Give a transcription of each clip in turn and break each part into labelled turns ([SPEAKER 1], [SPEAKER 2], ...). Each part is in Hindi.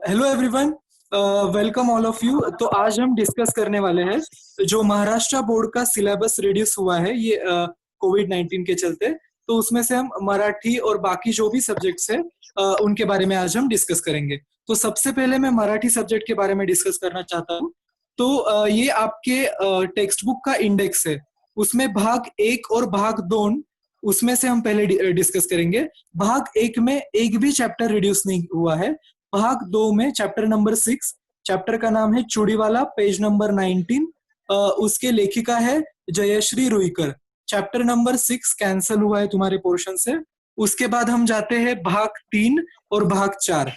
[SPEAKER 1] Hello everyone, welcome all of you. तो आज हम डिस्कस करने वाले हैं जो महाराष्ट्र बोर्ड का सिलेबस रिड्यूस हुआ है ये कोविड-19 के चलते। तो उसमें से हम मराठी और बाकी जो भी सब्जेक्ट्स है उनके बारे में आज हम डिस्कस करेंगे। तो सबसे पहले मैं मराठी सब्जेक्ट के बारे में डिस्कस करना चाहता हूँ। तो ये आपके टेक्स्ट बुक का इंडेक्स है, उसमें भाग 1 और भाग 2 उसमें से हम पहले डिस्कस करेंगे। भाग 1 में एक भी चैप्टर रिड्यूस नहीं हुआ है। भाग 2 में चैप्टर नंबर 6, चैप्टर का नाम है चूड़ीवाला, पेज नंबर 19। उसके लेखिका है Jayashree Ruikar. Chapter number 6 cancel हुआ है तुम्हारे पोर्शन से। उसके बाद हम जाते हैं भाग 3 और भाग 4।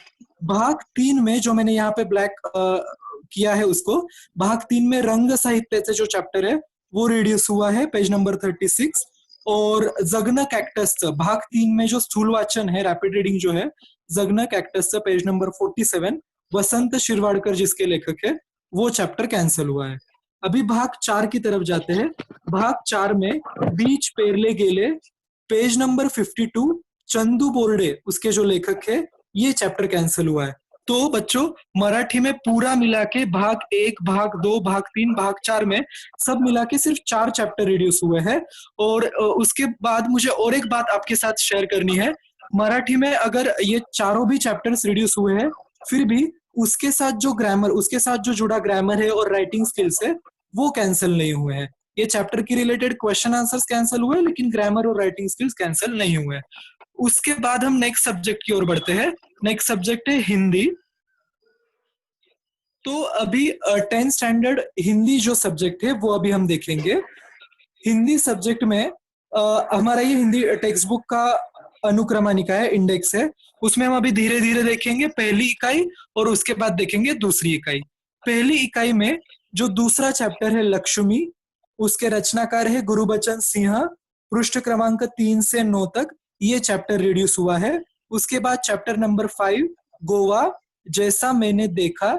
[SPEAKER 1] भाग 3 में जो मैंने यहाँ पे ब्लैक किया है उसको, भाग 3 में रंग साहित्य जो चैप्टर है वो रिड्यूस हुआ है, पेज नंबर 36। और जगन कैक्टस भाग 3 में जो स्थूल वाचन है, रैपिड रीडिंग जो है, जगन कैक्टस पेज नंबर 47, वसंत शिरवाडकर जिसके लेखक है, वो चैप्टर कैंसिल हुआ है। अभी भाग 4 की तरफ जाते हैं। भाग 4 में बीच पेरले गेले, पेज नंबर 52, चंदू बोर्डे उसके जो लेखक है, ये चैप्टर कैंसिल हुआ है। तो बच्चों, मराठी में पूरा मिला के भाग 1, भाग 2, भाग 3, भाग 4 में सब मिला के सिर्फ 4 चैप्टर रिड्यूस हुए हैं। और उसके बाद मुझे और एक बात आपके साथ शेयर करनी है। मराठी में अगर ये चारों भी चैप्टर्स रिड्यूस हुए हैं, फिर भी उसके साथ जो ग्रामर, उसके साथ जो जुड़ा ग्रामर है और राइटिंग स्किल्स है, वो कैंसिल नहीं हुए हैं। ये चैप्टर की रिलेटेड क्वेश्चन आंसर्स कैंसिल हुए, लेकिन ग्रामर और राइटिंग स्किल्स कैंसिल नहीं हुए। उसके बाद हम नेक्स्ट सब्जेक्ट की ओर बढ़ते हैं। नेक्स्ट सब्जेक्ट है हिंदी। तो अभी 10th स्टैंडर्ड हिंदी जो सब्जेक्ट है वो अभी हम देखेंगे। हिंदी सब्जेक्ट में हमारा ये हिंदी टेक्स्ट बुक का अनुक्रमणिका है, इंडेक्स है। उसमें हम अभी धीरे धीरे देखेंगे पहली इकाई और उसके बाद देखेंगे दूसरी इकाई। पहली इकाई में जो दूसरा चैप्टर है लक्ष्मी, उसके रचनाकार है गुरुबचन सिंह। पृष्ठ क्रमांक 3 से 9 तक ये चैप्टर रिड्यूस हुआ है। उसके बाद चैप्टर नंबर 5 गोवा जैसा मैंने देखा,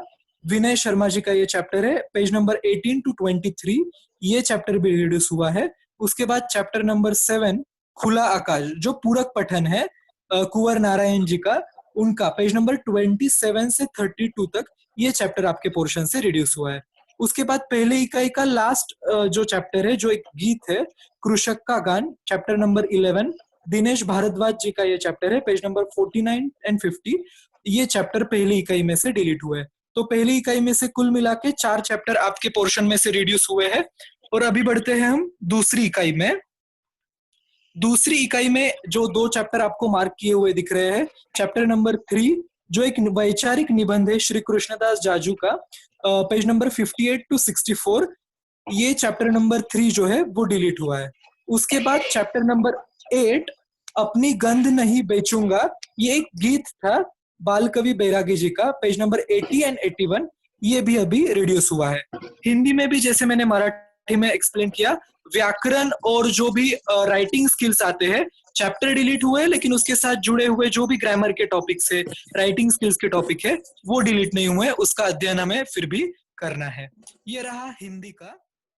[SPEAKER 1] विनय शर्मा जी का ये चैप्टर है, पेज नंबर 18 टू 23, ये चैप्टर भी रिड्यूस हुआ है। उसके बाद चैप्टर नंबर 7 खुला आकाश जो पूरक पठन है कुंवर नारायण जी का, उनका पेज नंबर 27 से 32 तक ये चैप्टर आपके पोर्शन से रिड्यूस हुआ है। उसके बाद पहले इकाई का लास्ट जो चैप्टर है, जो एक गीत है, कृषक का गान, चैप्टर नंबर 11, दिनेश भारद्वाज जी का ये चैप्टर है, पेज नंबर 49 एंड 50, ये चैप्टर पहली इकाई में से डिलीट हुए हैं। तो पहली इकाई में से कुल मिला के 4 चैप्टर आपके पोर्शन में से रिड्यूस हुए हैं। और अभी बढ़ते हैं हम दूसरी इकाई में। दूसरी इकाई में जो 2 चैप्टर आपको मार्क किए हुए दिख रहे हैं, चैप्टर नंबर 3 जो एक वैचारिक निबंध है श्री कृष्णदास जाजू का, पेज नंबर 58 टू 64, ये चैप्टर नंबर 3 जो है वो डिलीट हुआ है। उसके बाद चैप्टर नंबर 8 अपनी गंध नहीं बेचूंगा, ये एक गीत था बाल कवि बैरागी जी का, पेज नंबर 80 एंड 81, ये भी अभी रिड्यूस हुआ है। हिंदी में भी जैसे मैंने मराठी में एक्सप्लेन किया, व्याकरण और जो भी राइटिंग स्किल्स आते हैं, चैप्टर डिलीट हुए, लेकिन उसके साथ जुड़े हुए जो भी ग्रामर के टॉपिक्स है, राइटिंग स्किल्स के टॉपिक है, वो डिलीट नहीं हुए, उसका अध्ययन हमें फिर भी करना है। ये रहा हिंदी का।